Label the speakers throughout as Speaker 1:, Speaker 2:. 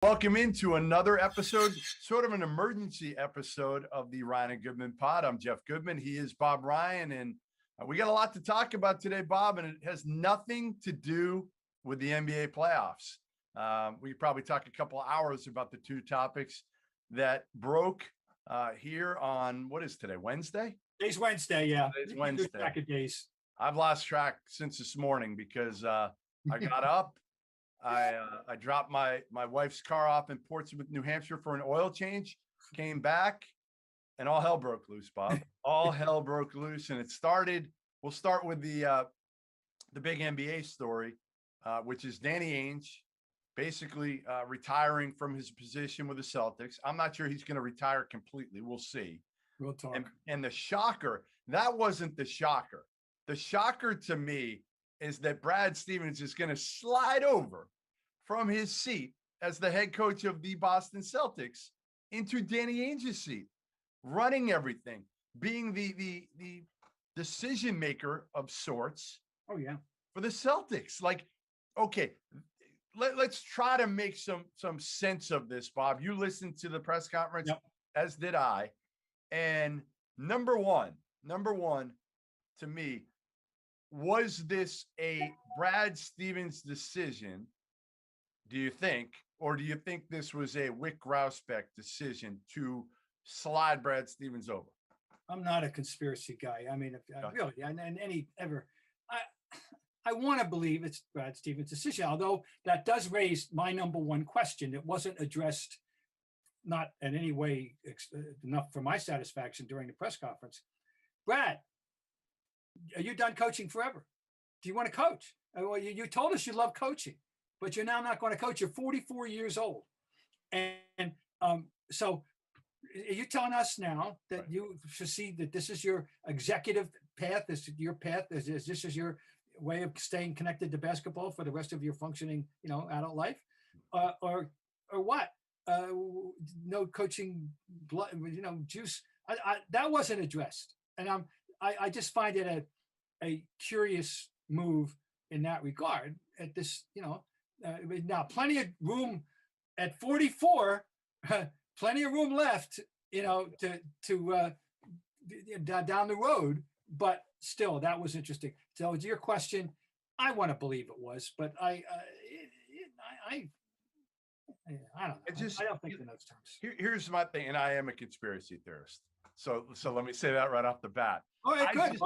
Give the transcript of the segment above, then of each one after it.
Speaker 1: Welcome into another episode, sort of an emergency episode of the Ryan and Goodman pod. I'm Jeff Goodman. He is Bob Ryan, and we got a lot to talk about today, Bob, and it has nothing to do with the NBA playoffs. We probably talk a couple of hours about the two topics that broke here on, what is today, Wednesday?
Speaker 2: Today's Wednesday, yeah.
Speaker 1: Today's Wednesday.
Speaker 2: Track of days.
Speaker 1: I've lost track since this morning because I got up. I dropped my wife's car off in Portsmouth, New Hampshire for an oil change, came back, and all hell broke loose, Bob. All hell broke loose. And we'll start with the big NBA story, which is Danny Ainge basically retiring from his position with the Celtics. I'm not sure he's going to retire completely. We'll see.
Speaker 2: We'll talk.
Speaker 1: And the shocker, that wasn't the shocker. The shocker to me is that Brad Stevens is going to slide over from his seat as the head coach of the Boston Celtics into Danny Ainge's seat, running everything, being the decision maker of sorts.
Speaker 2: Oh, yeah.
Speaker 1: For the Celtics. Like, okay, let's try to make some sense of this, Bob. You listened to the press conference,
Speaker 2: yep,
Speaker 1: as did I. And number one, to me, was this a Brad Stevens decision, do you think, or do you think this was a Wyc Grousbeck decision to slide Brad Stevens over?
Speaker 2: I'm not a conspiracy guy. I mean, really, and I want to believe it's Brad Stevens' decision, although that does raise my number one question. It wasn't addressed, not in any way enough for my satisfaction during the press conference. Brad, are you done coaching forever? Do you want to coach? Well, you told us you love coaching, but you're now not going to coach. You're 44 years old. And so are you telling us now that you foresee that this is your executive path? This is your path? This is your way of staying connected to basketball for the rest of your functioning, adult life? Or what? No coaching, juice. That wasn't addressed. And I just find it a curious move in that regard at this, now plenty of room at 44, plenty of room left, to down the road, but still that was interesting. So to your question, I want to believe it was, but I don't know. I don't think in those terms.
Speaker 1: Here's my thing, and I am a conspiracy theorist. So let me say that right off the bat.
Speaker 2: All right, good.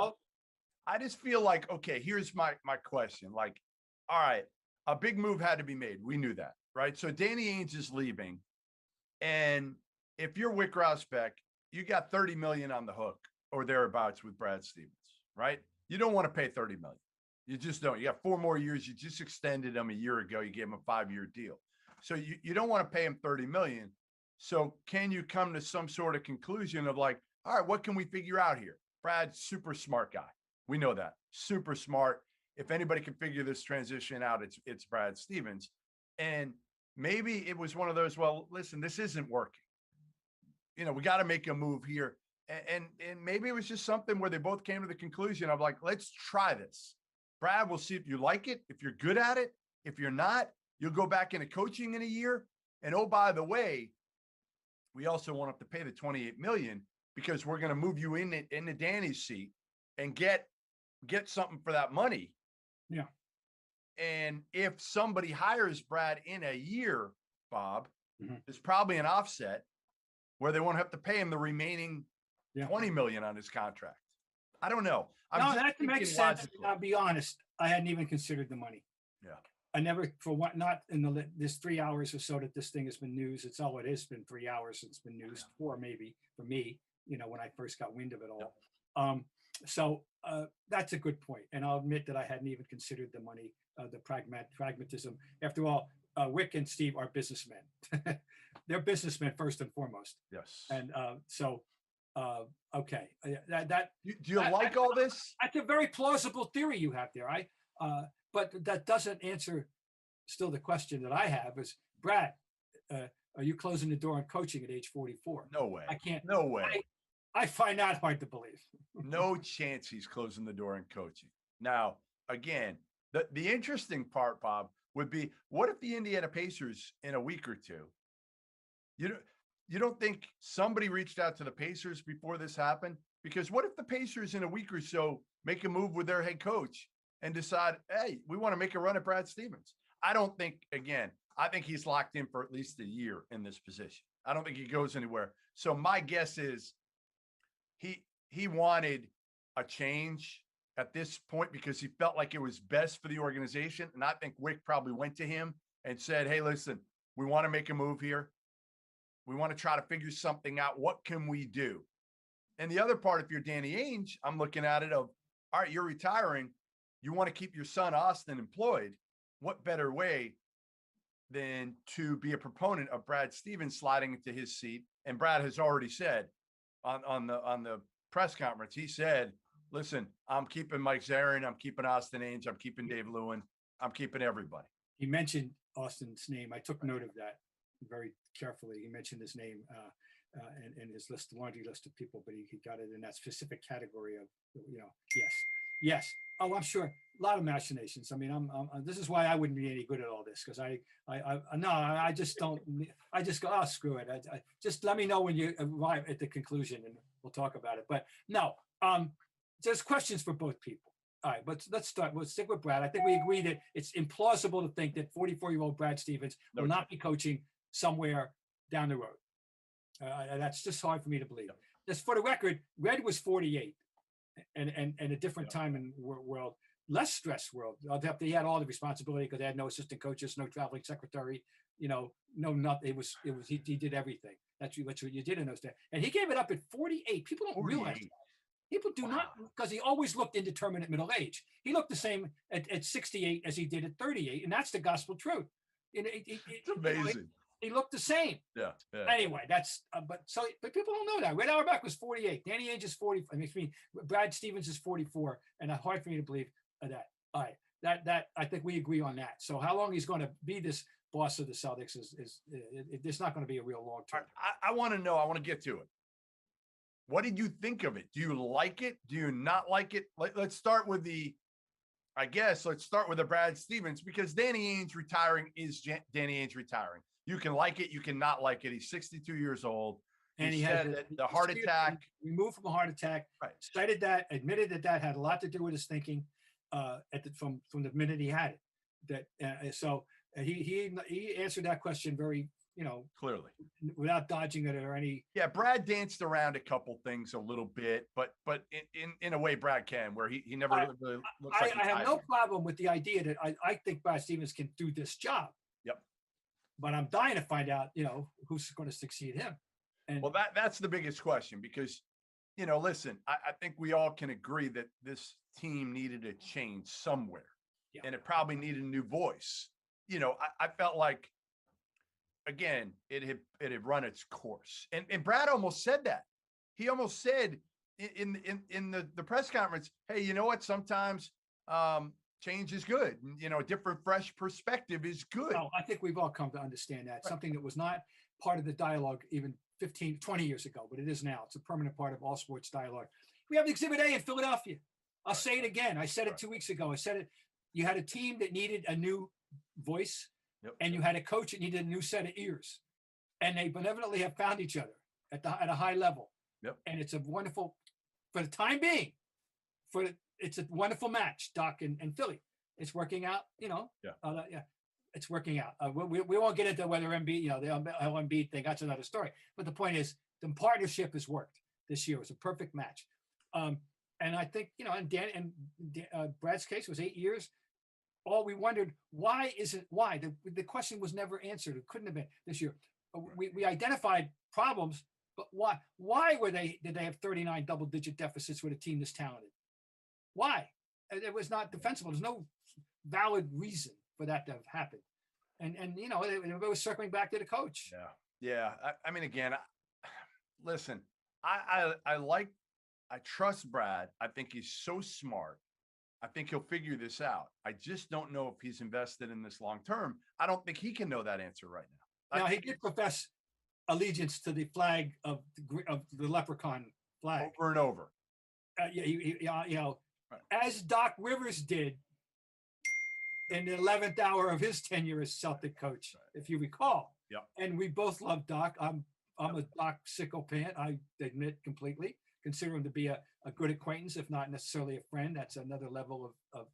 Speaker 1: I just feel like, okay, here's my question. Like, all right, a big move had to be made. We knew that, right? So Danny Ainge is leaving. And if you're Wyc Grousbeck, you got $30 million on the hook or thereabouts with Brad Stevens, right? You don't want to pay $30 million. You just don't. You got 4 more years. You just extended him a year ago. You gave him a 5-year deal. So you don't want to pay him $30 million. So can you come to some sort of conclusion of like, all right, what can we figure out here? Brad's super smart guy. We know that. Super smart. If anybody can figure this transition out, it's Brad Stevens. And maybe it was one of those, well, listen, this isn't working. We got to make a move here. And maybe it was just something where they both came to the conclusion of like, let's try this. Brad, we'll see if you like it, if you're good at it. If you're not, you'll go back into coaching in a year. And oh, by the way, we also want to pay the $28 million because we're going to move you into Danny's seat and get something for that money.
Speaker 2: Yeah.
Speaker 1: And if somebody hires Brad in a year, Bob, there's probably an offset where they won't have to pay him the remaining $20 million on his contract. I don't know.
Speaker 2: That makes sense. I'll be honest. I hadn't even considered the money.
Speaker 1: Yeah.
Speaker 2: I never, not in this 3 hours or so that this thing has been news. It's all it has been 3 hours since it's been news, 4 maybe for me, when I first got wind of it all. Yeah. So that's a good point. And I'll admit that I hadn't even considered the money, the pragmatism. After all, Wyc and Steve are businessmen. They're businessmen first and foremost.
Speaker 1: Yes.
Speaker 2: And okay.
Speaker 1: Do you like all this?
Speaker 2: That's a very plausible theory you have there. But that doesn't answer still the question that I have is, Brad, are you closing the door on coaching at age 44?
Speaker 1: No way.
Speaker 2: I can't.
Speaker 1: No way.
Speaker 2: I find that hard to believe.
Speaker 1: No chance he's closing the door on coaching. Now, again, the interesting part, Bob, would be, what if the Indiana Pacers in a week or two, you don't think somebody reached out to the Pacers before this happened? Because what if the Pacers in a week or so make a move with their head coach and decide, hey, we want to make a run at Brad Stevens? I don't think, again, I think he's locked in for at least a year in this position. I don't think he goes anywhere. So my guess is he wanted a change at this point because he felt like it was best for the organization. And I think Wick probably went to him and said, hey, listen, we want to make a move here. We want to try to figure something out. What can we do? And the other part, if you're Danny Ainge, I'm looking at it of, all right, you're retiring. You want to keep your son, Austin, employed. What better way than to be a proponent of Brad Stevens sliding into his seat? And Brad has already said on the press conference, he said, listen, I'm keeping Mike Zarin. I'm keeping Austin Ainge. I'm keeping Dave Lewin. I'm keeping everybody.
Speaker 2: He mentioned Austin's name. I took note of that very carefully. He mentioned his name in his list, laundry list of people, but he got it in that specific category of, yes. Oh, I'm sure a lot of machinations. I mean, this is why I wouldn't be any good at all this, because I just don't. I just go, oh, screw it. I just let me know when you arrive at the conclusion, and we'll talk about it. But no, there's questions for both people. All right, but let's start. We'll stick with Brad. I think we agree that it's implausible to think that 44-year-old Brad Stevens will not be coaching somewhere down the road. That's just hard for me to believe. Just for the record, Red was 48, and a different time in world, less stressed world. He had all the responsibility because they had no assistant coaches, no traveling secretary, no nothing. He did everything. That's what you did in those days. And he gave it up at 48. People don't realize that. People do not, because he always looked indeterminate middle age. He looked the same at 68 as he did at 38, and that's the gospel truth.
Speaker 1: It's amazing.
Speaker 2: He looked the same.
Speaker 1: Yeah.
Speaker 2: Anyway, but people don't know that. Red Auerbach was 48. Danny Ainge is 40. I mean, Brad Stevens is 44, and it's hard for me to believe that. All right, that I think we agree on that. So how long he's going to be this boss of the Celtics is it's not going to be a real long term.
Speaker 1: I want to know. I want to get to it. What did you think of it? Do you like it? Do you not like it? Let's start with the Brad Stevens, because Danny Ainge retiring is Danny Ainge retiring. You can like it. You can not like it. He's 62 years old.
Speaker 2: And he had
Speaker 1: the heart attack.
Speaker 2: Removed from a heart attack.
Speaker 1: Right.
Speaker 2: Cited that. Admitted that had a lot to do with his thinking from the minute he had it. He answered that question very,
Speaker 1: clearly,
Speaker 2: without dodging it or any.
Speaker 1: Yeah, Brad danced around a couple things a little bit, but in a way Brad can, where he never really looks like
Speaker 2: I have no problem with the idea that I think Brad Stevens can do this job.
Speaker 1: Yep.
Speaker 2: But I'm dying to find out, who's going to succeed him. And
Speaker 1: well, that's the biggest question, because, listen, I think we all can agree that this team needed a change somewhere, and it probably needed a new voice. I felt like, again, it had run its course, and Brad almost said that. He almost said in the press conference, hey, you know what? Sometimes change is good. A different, fresh perspective is good.
Speaker 2: Oh, I think we've all come to understand that. Right. Something that was not part of the dialogue even 15, 20 years ago, but it is now. It's a permanent part of all sports dialogue. We have Exhibit A in Philadelphia. I'll say it again. I said it 2 weeks ago. I said it. You had a team that needed a new voice, and you had a coach that needed a new set of ears. And they benevolently have found each other at a high level.
Speaker 1: Yep. And
Speaker 2: it's a wonderful, for the time being, it's a wonderful match, Doc and Philly. It's working out, it's working out. We won't get into whether Embiid, the Embiid thing, that's another story. But the point is, the partnership has worked this year. It was a perfect match. And I think, and Brad's case was 8 years. All we wondered, why? The question was never answered. It couldn't have been this year. We identified problems, but why? Why did they have 39 double-digit deficits with a team this talented? Why? It was not defensible. There's no valid reason for that to have happened. And it was circling back to the coach.
Speaker 1: Yeah. I mean, again, listen, I trust Brad. I think he's so smart. I think he'll figure this out. I just don't know if he's invested in this long term. I don't think he can know that answer right now.
Speaker 2: Now, he did profess allegiance to the flag of the leprechaun flag
Speaker 1: over and over.
Speaker 2: Right. As Doc Rivers did in the 11th hour of his tenure as Celtic coach, if you recall.
Speaker 1: Yeah.
Speaker 2: And we both love Doc. I'm a Doc sycophant, I admit completely. Consider him to be a good acquaintance, if not necessarily a friend. That's another level of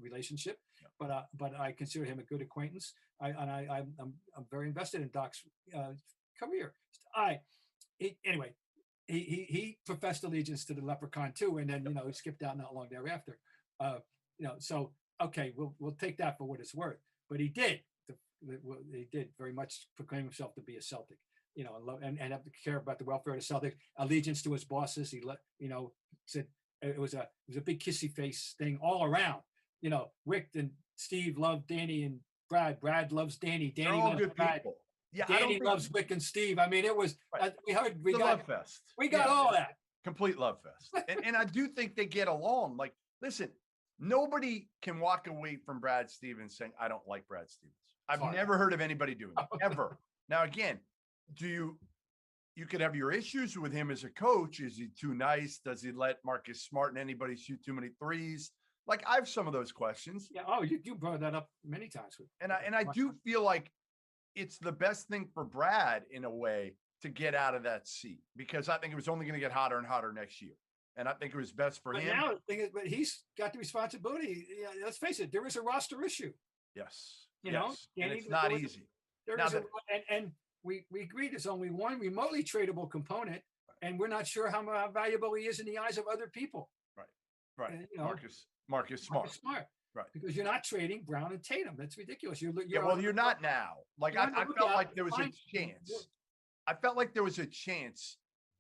Speaker 2: relationship. Yeah. But I consider him a good acquaintance. I'm very invested in Doc's career. Anyway, he professed allegiance to the Leprechaun too, and then he skipped out not long thereafter. So okay, we'll take that for what it's worth. But he did very much proclaim himself to be a Celtic. And have to care about the welfare of the Celtics, allegiance to his bosses. He said it was a big kissy face thing all around. Rick and Steve love Danny and Brad. Brad loves Danny. Danny loves Brad.
Speaker 1: People. Yeah,
Speaker 2: Danny loves Rick and Steve. I mean, it was right. We got
Speaker 1: love fest.
Speaker 2: We got all that.
Speaker 1: Complete love fest. and I do think they get along. Like, listen, nobody can walk away from Brad Stevens saying, I don't like Brad Stevens. I've never heard of anybody doing that, ever. Now, again, you could have your issues with him as a coach. Is he too nice? Does he let Marcus Smart and anybody shoot too many threes? Like, I have some of those questions.
Speaker 2: Yeah. Oh, you brought that up many times.
Speaker 1: And I do feel like it's the best thing for Brad in a way to get out of that seat, because I think it was only going to get hotter and hotter next year. And I think it was best for him.
Speaker 2: Now the thing is, but he's got the responsibility. Let's face it, there is a roster issue.
Speaker 1: Yes.
Speaker 2: And
Speaker 1: it's not easy.
Speaker 2: And we agreed there's only one remotely tradable component, and we're not sure how valuable he is in the eyes of other people.
Speaker 1: Right. Marcus Smart. Right.
Speaker 2: Because you're not trading Brown and Tatum. That's ridiculous. You're
Speaker 1: not now. Like, I felt like there was a chance. I felt like there was a chance,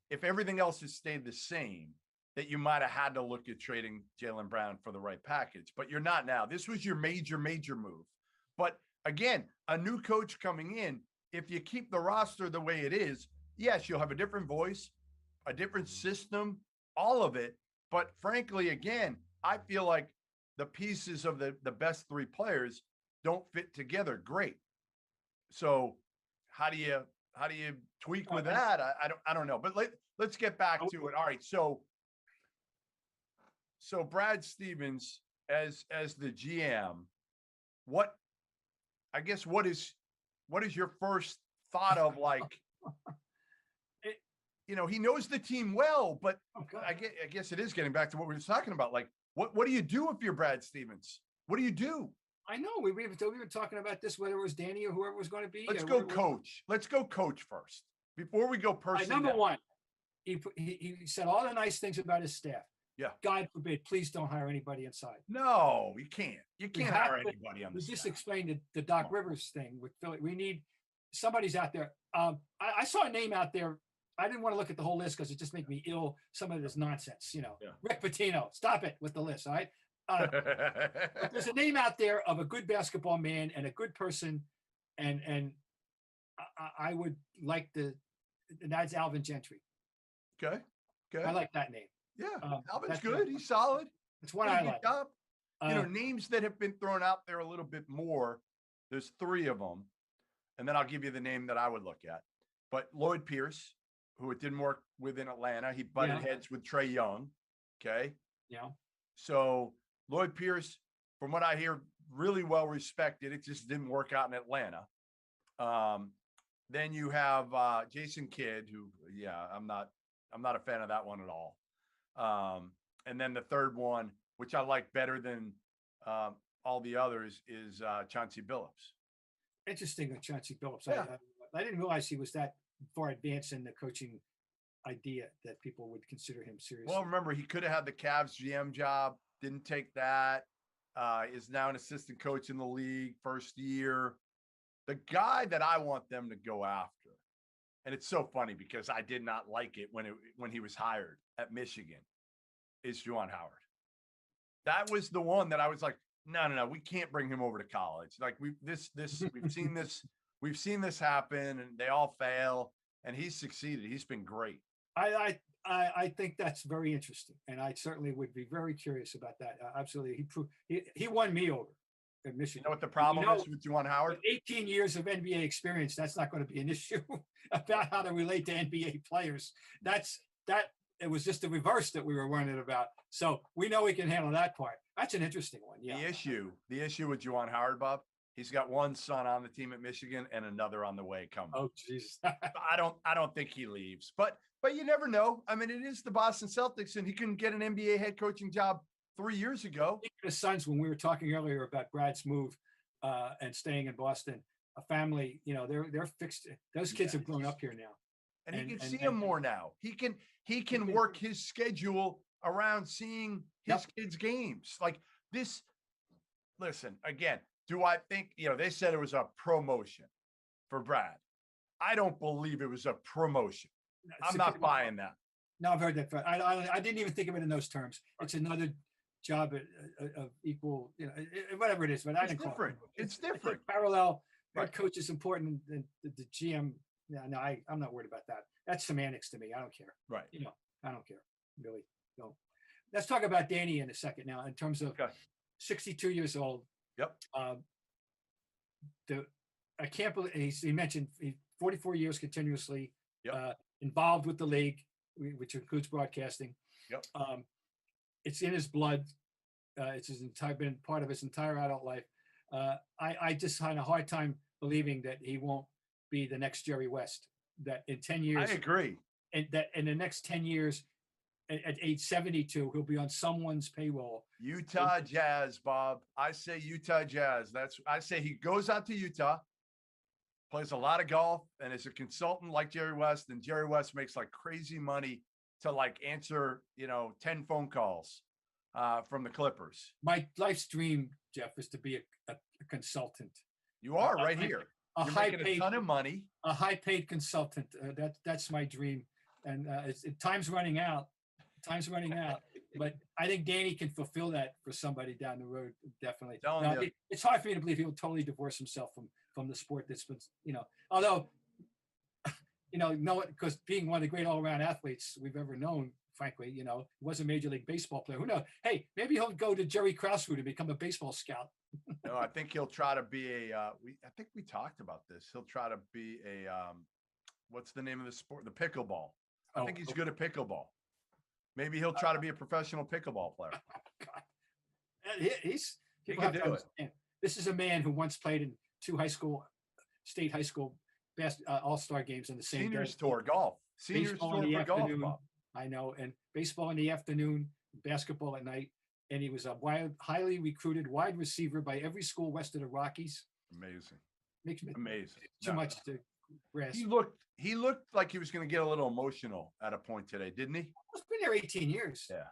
Speaker 1: if everything else has stayed the same, that you might have had to look at trading Jaylen Brown for the right package. But you're not now. This was your major move. But again, a new coach coming in, if you keep the roster the way it is, yes, you'll have a different voice, a different system, all of it. But frankly, again, I feel like the pieces of the best three players don't fit together great. So how do you tweak with that? I don't know. But let's get back to it. All right. So Brad Stevens as the GM, what is your first thought of, like, he knows the team well, but I guess it is getting back to what we were talking about. Like, what do you do if you're Brad Stevens? What do you do?
Speaker 2: I know we were talking about this, whether it was Danny or whoever was going to be.
Speaker 1: Let's go coach. Let's go coach first before we go personally.
Speaker 2: Number one, he said all the nice things about his staff.
Speaker 1: Yeah.
Speaker 2: God forbid, please don't hire anybody inside.
Speaker 1: No, you can't. You can't hire anybody on the staff.
Speaker 2: Just explained the Doc Rivers thing with Philly. We need somebody's out there. I saw a name out there. I didn't want to look at the whole list because it just made me ill. Some of this nonsense, Yeah. Rick Pitino, stop it with the list. All right. But there's a name out there of a good basketball man and a good person, and I would like and that's Alvin Gentry.
Speaker 1: Okay.
Speaker 2: I like that name.
Speaker 1: Yeah, Alvin's good. He's solid.
Speaker 2: It's what I like.
Speaker 1: Job. Names that have been thrown out there a little bit more. There's three of them, and then I'll give you the name that I would look at. But Lloyd Pierce, who it didn't work with in Atlanta, he butted heads with Trae Young. Okay.
Speaker 2: Yeah.
Speaker 1: So Lloyd Pierce, from what I hear, really well respected. It just didn't work out in Atlanta. Then you have Jason Kidd, who, I'm not a fan of that one at all. And then the third one, which I like better than all the others, is Chauncey Billups.
Speaker 2: Interesting with Chauncey Billups.
Speaker 1: Yeah.
Speaker 2: I didn't realize he was that far advanced in the coaching idea that people would consider him seriously. Well,
Speaker 1: remember, he could have had the Cavs GM job, didn't take that, is now an assistant coach in the league, first year. The guy that I want them to go after, and it's so funny because I did not like it when he was hired at Michigan, is Juwan Howard. That was the one that I was like, no, we can't bring him over to college. Like we've seen this happen, and they all fail, and he's succeeded. He's been great.
Speaker 2: I think that's very interesting, and I certainly would be very curious about that. Absolutely, he won me over at Michigan.
Speaker 1: You know what the problem is with Juwan Howard?
Speaker 2: 18 years of NBA experience. That's not going to be an issue about how to relate to NBA players. It was just the reverse that we were worrying about. So we know we can handle that part. That's an interesting one. Yeah.
Speaker 1: The issue with Juwan Howard, Bob, he's got one son on the team at Michigan and another on the way coming.
Speaker 2: Oh, Jesus.
Speaker 1: I don't think he leaves, but you never know. I mean, it is the Boston Celtics, and he couldn't get an NBA head coaching job 3 years ago.
Speaker 2: His sons, when we were talking earlier about Brad's move and staying in Boston, a family, they're fixed. Those kids have grown up here now.
Speaker 1: And he can see him more now. He can work his schedule around seeing his kids' games. Like this, listen, again, do I think, they said it was a promotion for Brad. I don't believe it was a promotion. I'm not buying that.
Speaker 2: No, I've heard that. I didn't even think of it in those terms. It's another job of equal, whatever it is. But
Speaker 1: it's different. It's different.
Speaker 2: Parallel. Head coach is important than the GM. No, I'm not worried about that. That's semantics to me. I don't care.
Speaker 1: Right.
Speaker 2: I don't care. Really. No. Let's talk about Danny in a second now. In terms of 62 years old.
Speaker 1: Yep.
Speaker 2: I can't believe he mentioned 44 years continuously.
Speaker 1: Yep.
Speaker 2: Involved with the league, which includes broadcasting.
Speaker 1: Yep.
Speaker 2: It's in his blood. It's been part of his entire adult life. I just had a hard time believing that he won't be the next Jerry West. That in 10 years,
Speaker 1: I agree,
Speaker 2: and that in the next 10 years, at age 72, he'll be on someone's payroll.
Speaker 1: Utah Jazz, Bob. I say Utah Jazz. I say he goes out to Utah, plays a lot of golf, and is a consultant like Jerry West. And Jerry West makes like crazy money to answer 10 phone calls from the Clippers.
Speaker 2: My life's dream, Jeff, is to be a consultant.
Speaker 1: You are right here. You're making a ton of money.
Speaker 2: A high-paid consultant. That's my dream. And time's running out. But I think Danny can fulfill that for somebody down the road. Definitely. It's hard for me to believe he'll totally divorce himself from the sport that's been, although, because being one of the great all-around athletes we've ever known, frankly, he was a Major League Baseball player. Who knows? Hey, maybe he'll go to Jerry Krause to become a baseball scout.
Speaker 1: No, I think he'll try to be I think we talked about this. He'll try to be what's the name of the sport? The pickleball. I think he's good at pickleball. Maybe he'll try to be a professional pickleball player.
Speaker 2: God. He
Speaker 1: can do it.
Speaker 2: This is a man who once played in 2 state high school all-star games on the same
Speaker 1: Seniors
Speaker 2: day.
Speaker 1: Tour golf. Seniors Tour for golf.
Speaker 2: I know. And baseball in the afternoon, basketball at night. And he was a highly recruited wide receiver by every school west of the Rockies.
Speaker 1: Amazing.
Speaker 2: Makes me
Speaker 1: amazing.
Speaker 2: Too much to grasp.
Speaker 1: He looked like he was going to get a little emotional at a point today, didn't he?
Speaker 2: He's been there 18 years.
Speaker 1: Yeah.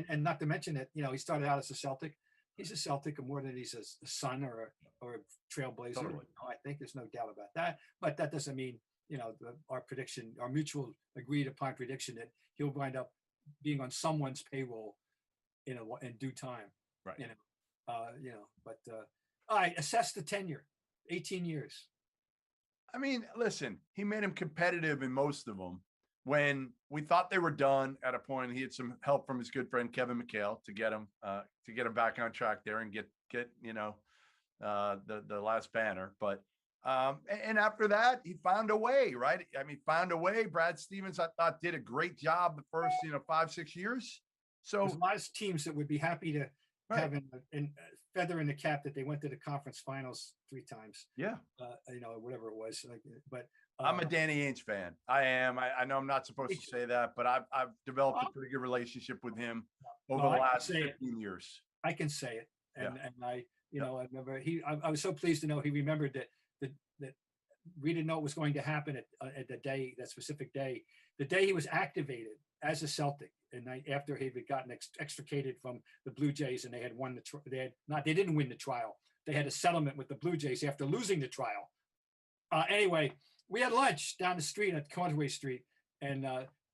Speaker 2: And not to mention that, he started out as a Celtic. He's a Celtic more than he's a son or a trailblazer.
Speaker 1: Totally.
Speaker 2: I think there's no doubt about that. But that doesn't mean, our prediction, our mutual agreed upon prediction that he'll wind up being on someone's payroll in due time.
Speaker 1: Right.
Speaker 2: But all right, assess the tenure, 18 years.
Speaker 1: I mean, listen, he made him competitive in most of them. When we thought they were done at a point, he had some help from his good friend Kevin McHale to get him back on track there and get the last banner. But and after that, he found a way, right? I mean, found a way. Brad Stevens, I thought, did a great job the first 5-6 years. So
Speaker 2: there's a lot of teams that would be happy to have a feather in the cap that they went to the conference finals 3 times.
Speaker 1: Yeah.
Speaker 2: Whatever it was. But
Speaker 1: I'm a Danny Ainge fan. I am. I know I'm not supposed to say that, but I've developed a pretty good relationship with him over the last 15 years.
Speaker 2: I can say it. And I remember I was so pleased to know he remembered that we didn't know what was going to happen at that specific day, the day he was activated as a Celtic, and after he had gotten extricated from the Blue Jays, and they had won they didn't win the trial. They had a settlement with the Blue Jays after losing the trial. Anyway, we had lunch down the street at Causeway Street, and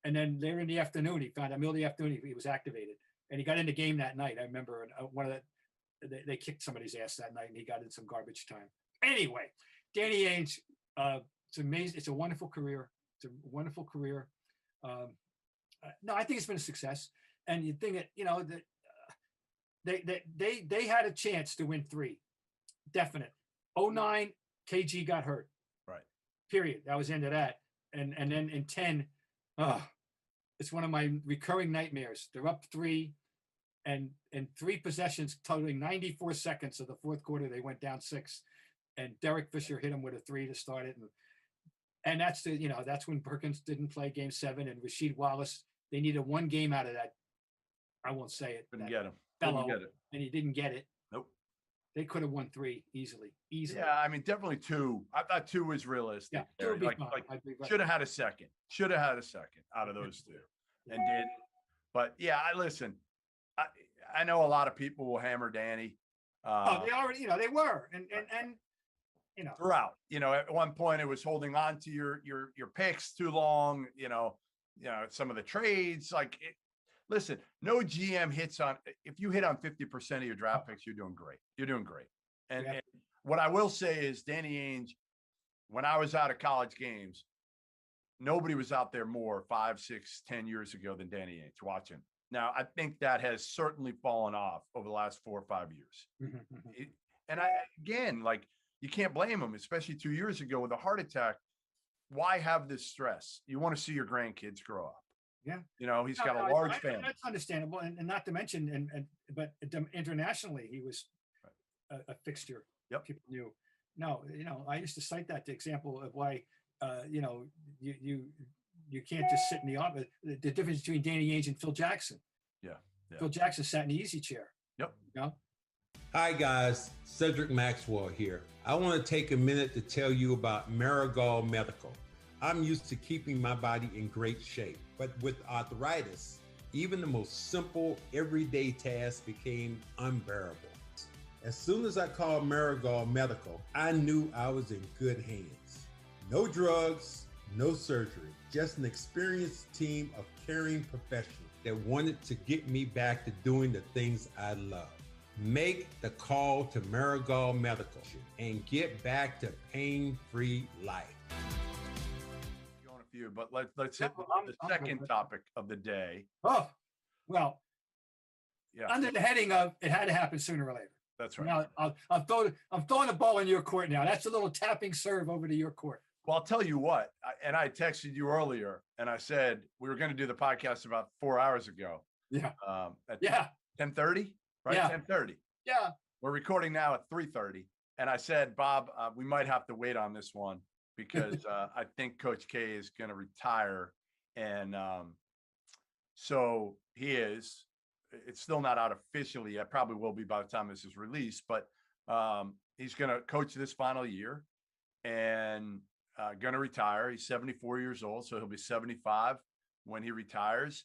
Speaker 2: then later in the afternoon, he found out middle of the afternoon he was activated, and he got in the game that night. I remember they kicked somebody's ass that night, and he got in some garbage time. Anyway, Danny Ainge, it's amazing. It's a wonderful career. No, I think it's been a success. And you think that they had a chance to win 3, definite. 09, KG got hurt.
Speaker 1: Right.
Speaker 2: Period. That was the end of that. And then in 10, it's one of my recurring nightmares. They're up 3. and in 3 possessions totaling 94 seconds of the fourth quarter, they went down 6, and Derek Fisher hit him with a 3 to start it. And that's that's when Perkins didn't play game 7, and Rasheed Wallace, they needed 1 game out of that. I won't say it.
Speaker 1: Couldn't get him.
Speaker 2: Fellow,
Speaker 1: Couldn't get it.
Speaker 2: and he didn't get it.
Speaker 1: Nope.
Speaker 2: They could have won 3 easily.
Speaker 1: Yeah, I mean, definitely 2. I thought 2 was realistic.
Speaker 2: Yeah, 2 would be fine.
Speaker 1: Should have had a second. Should have had a second out of those 2, and didn't. But yeah, listen. I know a lot of people will hammer Danny.
Speaker 2: They already, they were, and
Speaker 1: throughout. At one point it was holding on to your picks too long. Some of the trades. Listen, no GM hits on. If you hit on 50% of your draft picks, you're doing great. You're doing great. And what I will say is, Danny Ainge, when I was out of college games, nobody was out there more 5, 6, 10 years ago than Danny Ainge watching. Now, I think that has certainly fallen off over the last 4 or 5 years. Again, you can't blame him, especially 2 years ago with a heart attack. Why have this stress? You want to see your grandkids grow up.
Speaker 2: Yeah.
Speaker 1: He's got a large family.
Speaker 2: That's understandable. And not to mention, but internationally, he was a fixture.
Speaker 1: Yep.
Speaker 2: People knew. No, I used to cite that example of why, you can't just sit in the office. The difference between Danny Ainge and Phil Jackson.
Speaker 1: Yeah.
Speaker 2: Phil Jackson sat in the easy chair.
Speaker 1: Yep.
Speaker 3: Hi guys, Cedric Maxwell here. I want to take a minute to tell you about Marigold Medical. I'm used to keeping my body in great shape, but with arthritis, even the most simple everyday tasks became unbearable. As soon as I called Marigold Medical, I knew I was in good hands. No drugs, no surgery, just an experienced team of caring professionals that wanted to get me back to doing the things I love. Make the call to Marigold Medical and get back to pain-free life.
Speaker 1: Going a few, but let's hit the second topic of the day.
Speaker 2: Oh, well, under the heading of it had to happen sooner or later.
Speaker 1: That's right.
Speaker 2: Now I'm throwing a ball in your court now. That's a little tapping serve over to your court.
Speaker 1: Well, I'll tell you what, and I texted you earlier, and I said we were going to do the podcast about 4 hours ago.
Speaker 2: Yeah.
Speaker 1: At 10:30, right?
Speaker 2: Yeah.
Speaker 1: 10:30.
Speaker 2: Yeah.
Speaker 1: We're recording now at 3:30, and I said, Bob, we might have to wait on this one because I think Coach K is going to retire, and so he is. It's still not out officially yet. Probably will be by the time this is released, but he's going to coach this final year and going to retire. He's 74 years old, so he'll be 75 when he retires.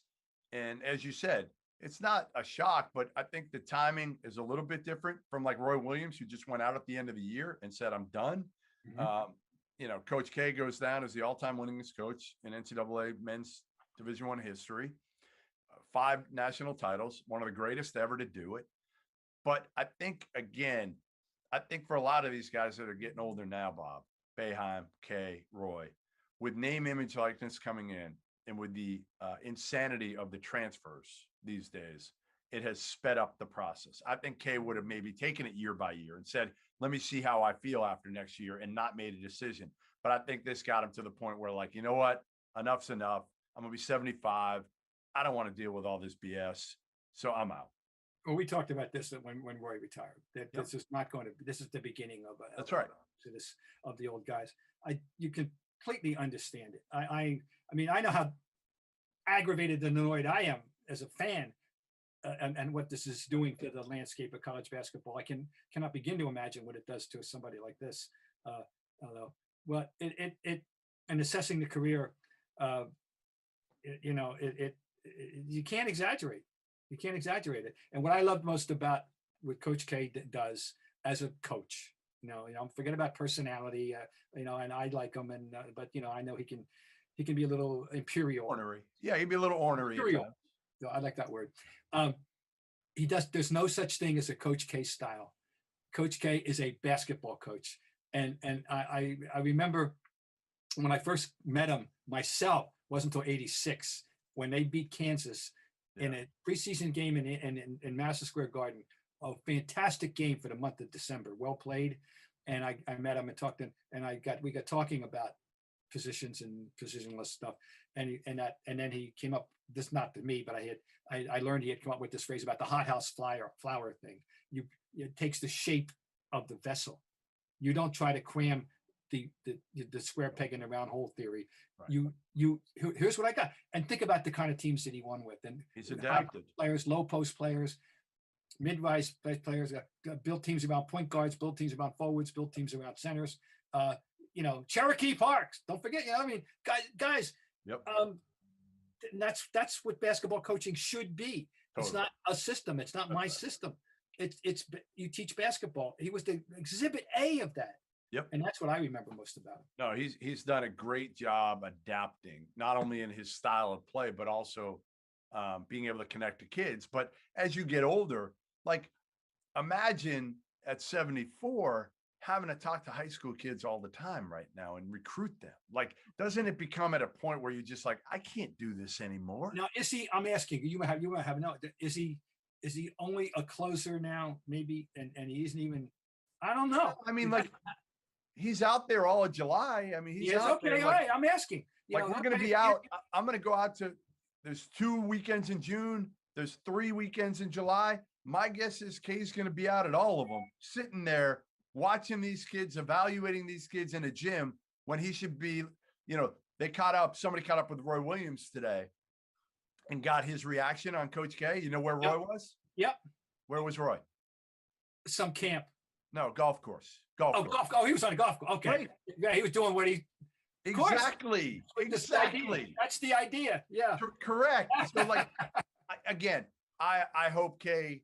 Speaker 1: And as you said, it's not a shock, but I think the timing is a little bit different from like Roy Williams, who just went out at the end of the year and said, I'm done. Mm-hmm. Coach K goes down as the all-time winningest coach in NCAA men's Division I history. 5 national titles, one of the greatest ever to do it. But I think, again, for a lot of these guys that are getting older now, Bob, Boeheim, K, Roy, with name, image, likeness coming in, and with the insanity of the transfers these days, it has sped up the process. I think K would have maybe taken it year by year and said, let me see how I feel after next year, and not made a decision. But I think this got him to the point where, like, you know what? Enough's enough. I'm going to be 75. I don't want to deal with all this BS. So I'm out.
Speaker 2: Well, we talked about this when Roy retired. This is not going to. This is the beginning of.
Speaker 1: That's right.
Speaker 2: Of the old guys. You completely understand it. I mean, I know how aggravated and annoyed I am as a fan, and what this is doing to the landscape of college basketball. I cannot begin to imagine what it does to somebody like this. Although, well, it and assessing the career, you can't exaggerate. You can't exaggerate it. And what I love most about what Coach K does as a coach, forget about personality, and I like him, but I know he can be a little imperial.
Speaker 1: Ornery. Yeah, he'd be a little ornery.
Speaker 2: Imperial. I like that word. There's no such thing as a Coach K style. Coach K is a basketball coach. And I remember when I first met him myself, wasn't until 86, when they beat Kansas in a preseason game in Madison Square Garden. A fantastic game for the month of December. Well played. And I met him and talked to him, and we got talking about positions and positionless stuff. And then he came up, this not to me, but I learned he had come up with this phrase about the hothouse flower thing. It takes the shape of the vessel. You don't try to cram the square peg in the round hole theory. Right. Here's what I got. And think about the kind of teams that he won with. And
Speaker 1: he's adapted.
Speaker 2: Players, low post players, mid-rise players, built teams around point guards, built teams around forwards, built teams around centers. Cherokee Parks. Don't forget, guys.
Speaker 1: Yep.
Speaker 2: That's what basketball coaching should be. Totally. It's not a system. It's not my system. It's you teach basketball. He was the exhibit A of that.
Speaker 1: Yep.
Speaker 2: And that's what I remember most about him.
Speaker 1: No, he's done a great job adapting, not only in his style of play, but also being able to connect to kids. But as you get older, like imagine at 74 having to talk to high school kids all the time right now and recruit them. Like, doesn't it become at a point where you're just like, I can't do this anymore?
Speaker 2: Now, is he? I'm asking you. You might have no. Is he only a closer now? Maybe, and he isn't even. I don't know.
Speaker 1: I mean, like. He's out there all of July. I mean, he's out
Speaker 2: okay.
Speaker 1: there.
Speaker 2: All right, I'm asking.
Speaker 1: We're going to be out. I'm going to go out to. There's 2 weekends in June. There's 3 weekends in July. My guess is Kay's going to be out at all of them, sitting there watching these kids, evaluating these kids in a gym when he should be. Somebody caught up with Roy Williams today, and got his reaction on Coach K. You know where Roy was?
Speaker 2: Yep.
Speaker 1: Where was Roy?
Speaker 2: Some camp.
Speaker 1: No, golf course.
Speaker 2: Golf. Oh, he was on a golf course. Okay. Right. Yeah, he was doing what he.
Speaker 1: Exactly.
Speaker 2: That's the idea. Yeah.
Speaker 1: Correct. So, like, I hope Kay,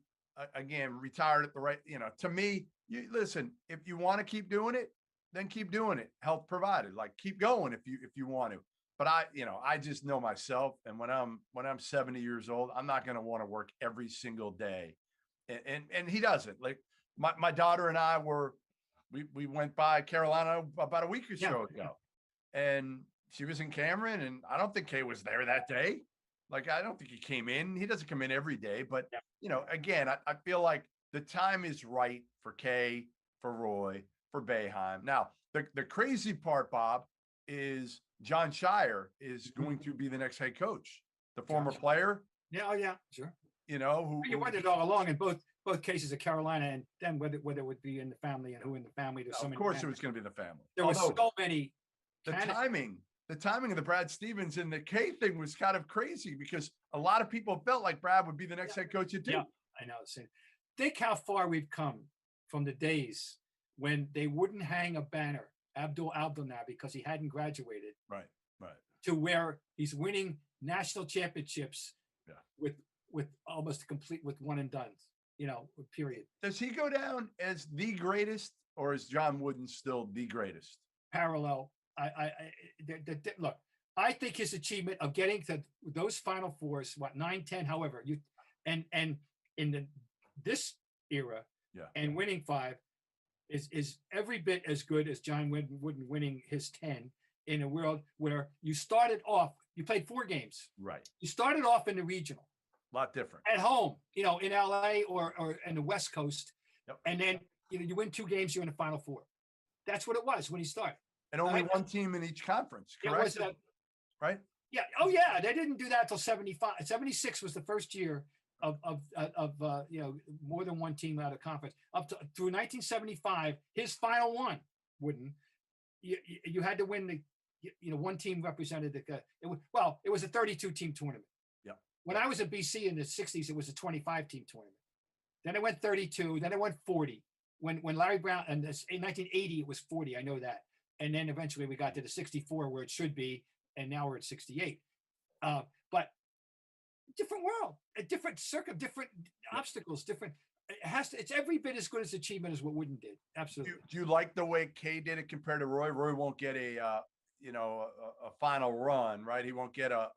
Speaker 1: retired at the right. To me, you listen. If you want to keep doing it, then keep doing it. Health provided. Like, keep going if you want to. But I just know myself, and when I'm 70 years old, I'm not going to want to work every single day, and he doesn't. Like. My daughter and I we went by Carolina about a week or so ago, and she was in Cameron, and I don't think Kay was there that day. Like, I don't think he came in. He doesn't come in every day, but again, I feel like the time is right for Kay, for Roy, for Boeheim. Now, the crazy part, Bob, is Jon Scheyer is going to be the next head coach, the former player.
Speaker 2: Yeah. Oh yeah, sure.
Speaker 1: Who
Speaker 2: you wanted it all along in both cases of Carolina, and then whether it would be in the family and who in the family. There's so many.
Speaker 1: Of course, it was going to be the family.
Speaker 2: There were so many.
Speaker 1: The timing of the Brad Stevens and the K thing was kind of crazy because a lot of people felt like Brad would be the next head coach at Duke.
Speaker 2: Yeah, I know. Think how far we've come from the days when they wouldn't hang a banner, Abdul now, because he hadn't graduated.
Speaker 1: Right.
Speaker 2: To where he's winning national championships. Yeah. With almost complete with one and done. Period.
Speaker 1: Does he go down as the greatest, or is John Wooden still the greatest?
Speaker 2: Parallel. Look, I think his achievement of getting to those Final Fours, 9, 10, however, and in this era, and winning 5 is every bit as good as John Wooden winning his 10 in a world where you played 4 games.
Speaker 1: Right.
Speaker 2: You started off in the regional.
Speaker 1: A lot different
Speaker 2: at home, in LA or in the West Coast.
Speaker 1: Yep.
Speaker 2: And then, you win 2 games, you're in the Final Four. That's what it was when he started.
Speaker 1: And only one team in each conference, correct? Right?
Speaker 2: Yeah. Oh yeah. They didn't do that until 75. 76 was the first year of more than one team out of conference. Through 1975, his final one, you had to win one team represented it was a 32 team tournament. When I was at BC in the 60s, it was a 25-team tournament. Then it went 32. Then it went 40. When Larry Brown, and in 1980, it was 40. I know that. And then eventually we got to the 64 where it should be, and now we're at 68. But different world, a different different obstacles, different. It's every bit as good as achievement as what Wooden did. Absolutely.
Speaker 1: Do you like the way Kay did it compared to Roy? Roy won't get a final run, right? He won't get a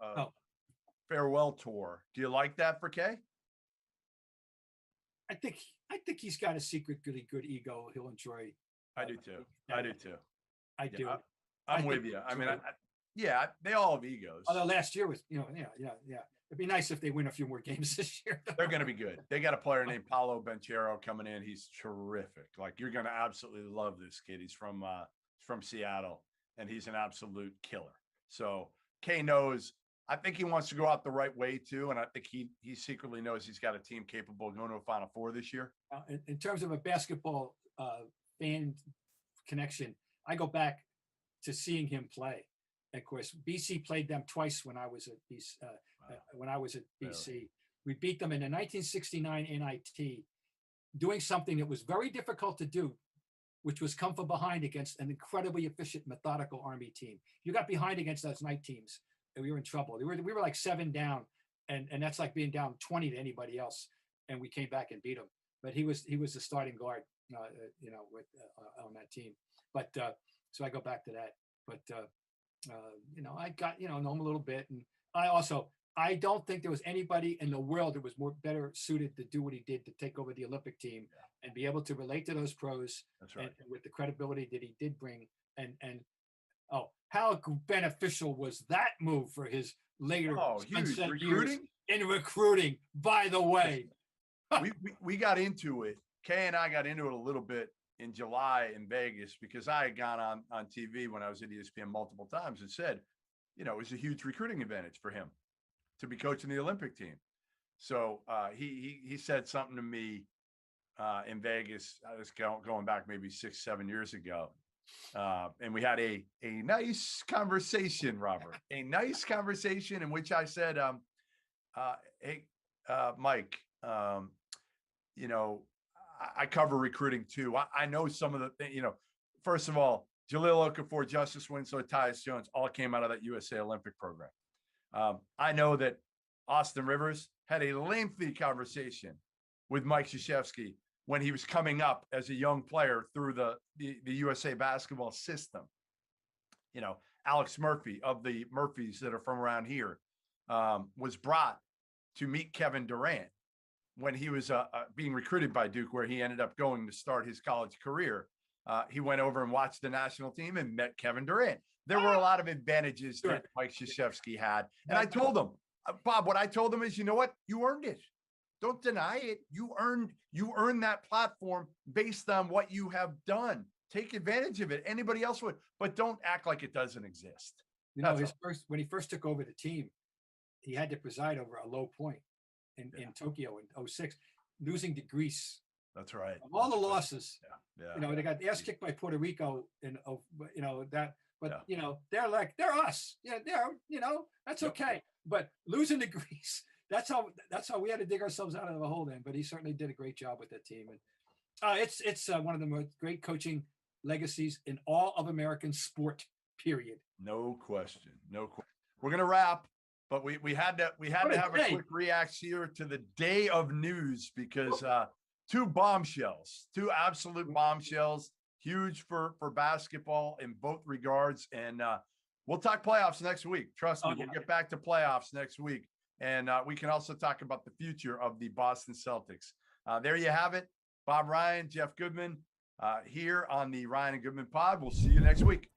Speaker 1: farewell tour. Do you like that for Kay?
Speaker 2: I think he's got a secretly good ego. He'll enjoy.
Speaker 1: I do too.
Speaker 2: I do.
Speaker 1: I'm with you. I mean, they all have egos.
Speaker 2: Although last year was, yeah. It'd be nice if they win a few more games this year.
Speaker 1: They're going to be good. They got a player named Paolo Banchero coming in. He's terrific. Like, you're going to absolutely love this kid. He's from Seattle. and he's an absolute killer. So Kay knows. I think he wants to go out the right way too, and I think he secretly knows he's got a team capable of going to a Final Four this year.
Speaker 2: In terms of a basketball fan connection, I go back to seeing him play. And of course, BC played them twice when I was at BC.
Speaker 1: Really?
Speaker 2: We beat them in the 1969 NIT, doing something that was very difficult to do, which was come from behind against an incredibly efficient, methodical Army team. You got behind against those night teams, and we were in trouble. We were like 7 down, and that's like being down 20 to anybody else. And we came back and beat him. But he was the starting guard, on that team. But so I go back to that. But I got know him a little bit, and I don't think there was anybody in the world that was better suited to do what he did, to take over the Olympic team and be able to relate to those pros.
Speaker 1: That's right.
Speaker 2: And with the credibility that he did bring, and how beneficial was that move for his later
Speaker 1: huge
Speaker 2: years
Speaker 1: recruiting?
Speaker 2: In recruiting, by the way.
Speaker 1: we got into it. Kay and I got into it a little bit in July in Vegas, because I had gone on TV when I was at ESPN multiple times and said, it was a huge recruiting advantage for him to be coaching the Olympic team. So he said something to me in Vegas. I was going back maybe 6-7 years ago. And we had a nice conversation, Robert, a nice conversation in which I said, hey, Mike, I cover recruiting too. I know some of the things, first of all, Jahlil Okafor, Justice Winslow, Tyus Jones all came out of that USA Olympic program. I know that Austin Rivers had a lengthy conversation with Mike Krzyzewski when he was coming up as a young player through the USA basketball system. Alex Murphy of the Murphys that are from around here was brought to meet Kevin Durant when he was being recruited by Duke, where he ended up going to start his college career. He went over and watched the national team and met Kevin Durant. There were a lot of advantages that Mike Krzyzewski had. And I told him, Bob, what I told him is, you know what? You earned it. Don't deny it. You earned that platform based on what you have done. Take advantage of it. Anybody else would, but don't act like it doesn't exist.
Speaker 2: When he first took over the team, he had to preside over a low point in Tokyo in 2006, losing to Greece.
Speaker 1: That's right.
Speaker 2: Of all the losses,
Speaker 1: Yeah.
Speaker 2: They got ass kicked by Puerto Rico they're us. Yeah, that's okay. But losing to Greece, that's how we had to dig ourselves out of the hole then. But he certainly did a great job with that team. And it's one of the most great coaching legacies in all of American sport, period.
Speaker 1: No question. We're going to wrap, but we had to have a quick reaction here to the day of news, because two absolute bombshells, huge for basketball in both regards. And we'll talk playoffs next week. Trust me, we'll get back to playoffs next week. And we can also talk about the future of the Boston Celtics. There you have it. Bob Ryan, Jeff Goodman, here on the Ryan and Goodman pod. We'll see you next week.